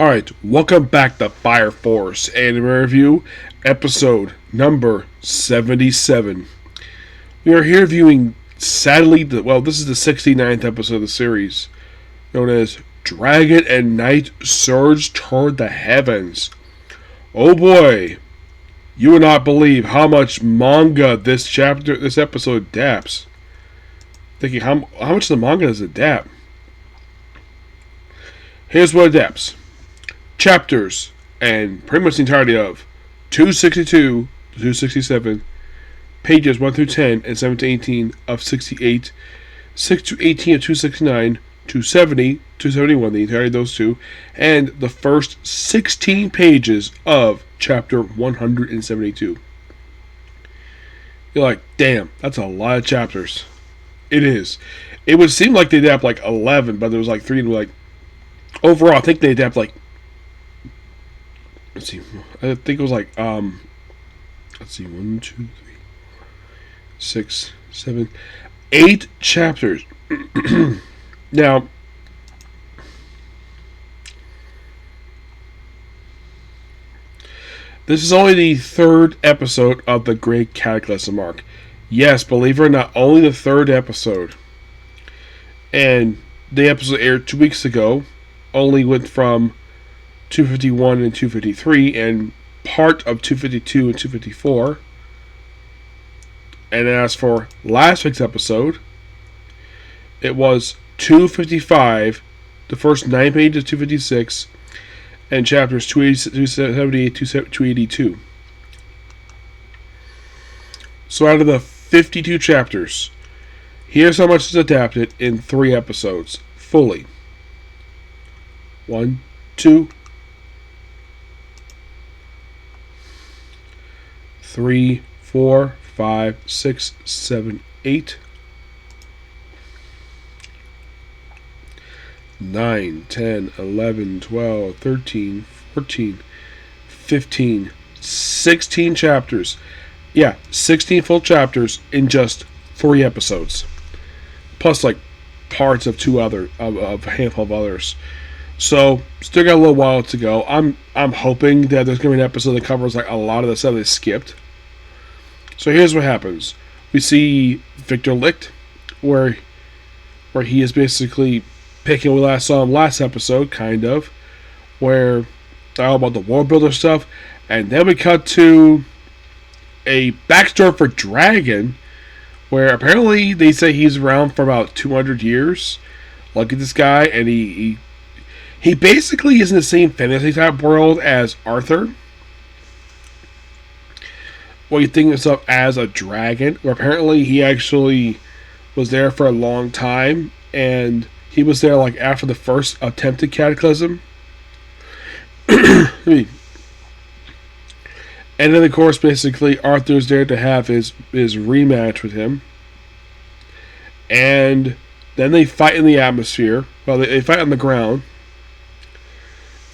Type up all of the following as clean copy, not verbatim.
Alright, welcome back to Fire Force Anime Review, episode number 77. We are here viewing, sadly, this is the 69th episode of the series, known as Dragon and Knight Surge Toward the Heavens. Oh boy, you would not believe how much manga this episode adapts. Thinking, how much of the manga does it adapt? Here's what it adapts. Chapters, and pretty much the entirety of 262 to 267, pages 1 through 10 and 7 to 18 of 68, 6 to 18 of 269, 270, 271, the entirety of those two, and the first 16 pages of chapter 172. You're like, damn, that's a lot of chapters. It is. It would seem like they adapt like 11, but there was like 3 and like, overall, I think they adapt like, let's see, I think it was like, let's see, 1, 2, 3, 6, 7, 8 chapters. Now, this is only the 3rd episode of the Great Cataclysm arc. Yes, believe it or not, only the 3rd episode. And the episode aired 2 weeks ago, only went from 251 and 253, and part of 252 and 254. And as for last week's episode, it was 255, the first 9 pages of 256, and chapters 278 to 282. So out of the 52 chapters, here's how much is adapted in 3 episodes, fully. 1, 2, 3, 4, 5, 6, 7, 8, 9, 10, 11, 12, 13, 14, 15, 16 chapters. Yeah, 16 full chapters in just 3 episodes. Plus, like, parts of a handful of others. So, still got a little while to go. I'm hoping that there's going to be an episode that covers like a lot of the stuff they skipped. So here's what happens. We see Victor Licht, where he is basically picking what we last saw him last episode, kind of, where all about the world builder stuff, and then we cut to a backstory for Dragon, where apparently they say he's around for about 200 years. Look at this guy, and he basically is in the same fantasy type world as Arthur. What you think of himself as a dragon, where apparently he actually was there for a long time, and he was there like after the first attempted cataclysm. And then of course basically Arthur's there to have his rematch with him. And then they fight in the atmosphere. Well, they fight on the ground.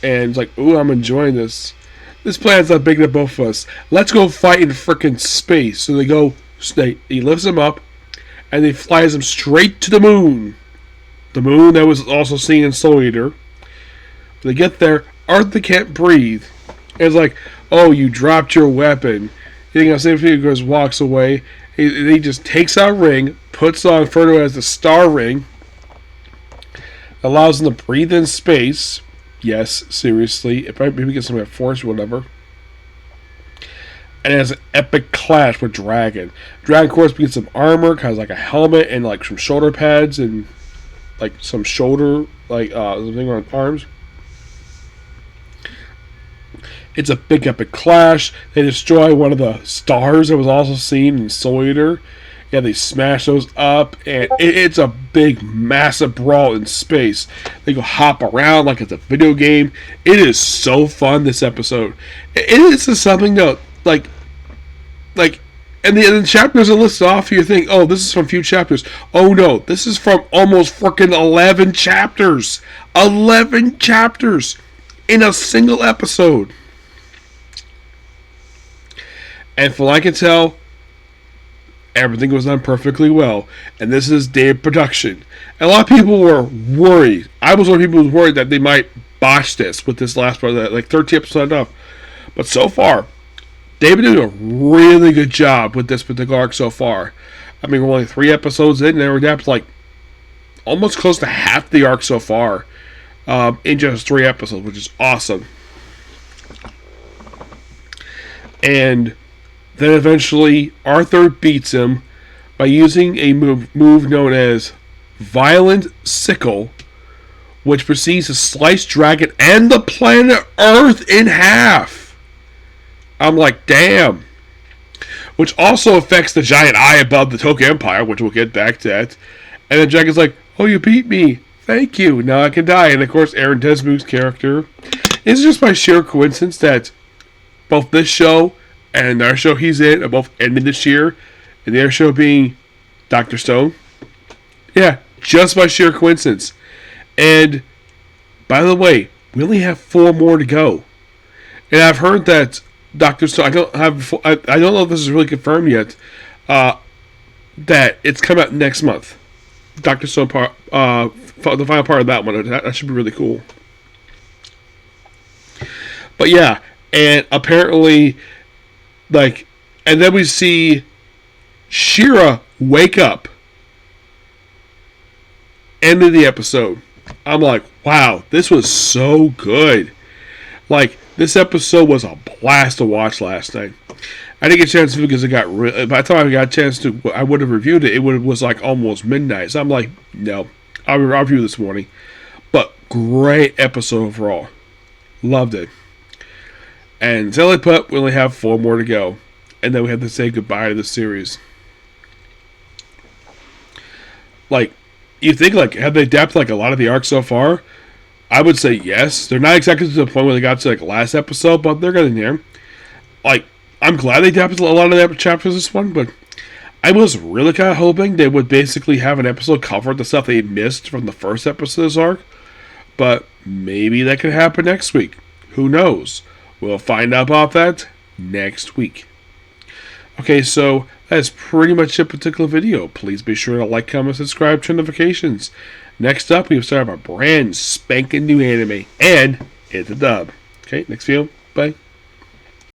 And it's like, ooh, I'm enjoying this. This planet's not big enough both of us. Let's go fight in frickin' space. So he lifts him up, and he flies him straight to the moon. The moon that was also seen in Soul Eater. They get there, Arthur can't breathe. And it's like, oh, you dropped your weapon. You think I'll he goes, walks away. He just takes out a ring, puts on Frodo as the star ring, allows him to breathe in space. Yes, seriously. If I maybe get some force or whatever. And it has an epic clash with Dragon. Dragon, of course, gets some armor, has like a helmet and like some shoulder pads and like some shoulder, like something on arms. It's a big epic clash. They destroy one of the stars that was also seen in Soul Eater. Yeah, they smash those up, and it's a big, massive brawl in space. They go hop around like it's a video game. It is so fun, this episode. It is something that, and the chapters are listed off, you think, oh, this is from a few chapters. Oh, no, this is from almost freaking 11 chapters. 11 chapters in a single episode. And from what I can tell, everything was done perfectly well, and this is Dave production. And a lot of people were worried. I was one of the people who was worried that they might botch this with this last part, like 13 episodes enough. But so far, they've been doing a really good job with this particular arc so far. I mean, we're only 3 episodes in, and we're down to like almost close to half the arc so far in just 3 episodes, which is awesome. And then eventually, Arthur beats him by using a move known as Violent Sickle, which proceeds to slice Dragon and the planet Earth in half. I'm like, damn. Which also affects the giant eye above the Tokyo Empire, which we'll get back to that. And then Dragon's like, oh, you beat me. Thank you. Now I can die. And of course, Aaron Desmuth's character. It's just by sheer coincidence that both this show and our show he's in are both ending this year. And their show being Dr. Stone. Yeah, just by sheer coincidence. And, by the way, we only have 4 more to go. And I've heard that Dr. Stone, I don't know if this is really confirmed yet, that it's coming out next month. Dr. Stone part, the final part of that one. That should be really cool. But yeah, and apparently, like, and then we see She-Ra wake up. End of the episode. I'm like, wow, this was so good. Like, this episode was a blast to watch last night. I didn't get a chance to because it got by the time I got a chance to, I would have reviewed it. It was like almost midnight. So I'm like, no, I'll review this morning. But great episode overall. Loved it. And Silly Pup, we only have 4 more to go. And then we have to say goodbye to the series. Like, you think, like, have they adapted, like, a lot of the arcs so far? I would say yes. They're not exactly to the point where they got to, like, last episode, but they're getting there. Like, I'm glad they adapted a lot of the chapters this one, but I was really kind of hoping they would basically have an episode cover the stuff they missed from the first episode of this arc. But maybe that could happen next week. Who knows? We'll find out about that next week. Okay, so that's pretty much a particular video. Please be sure to like, comment, subscribe, turn notifications. Next up, we start our brand spanking new anime, and it's a dub. Okay, next video. Bye.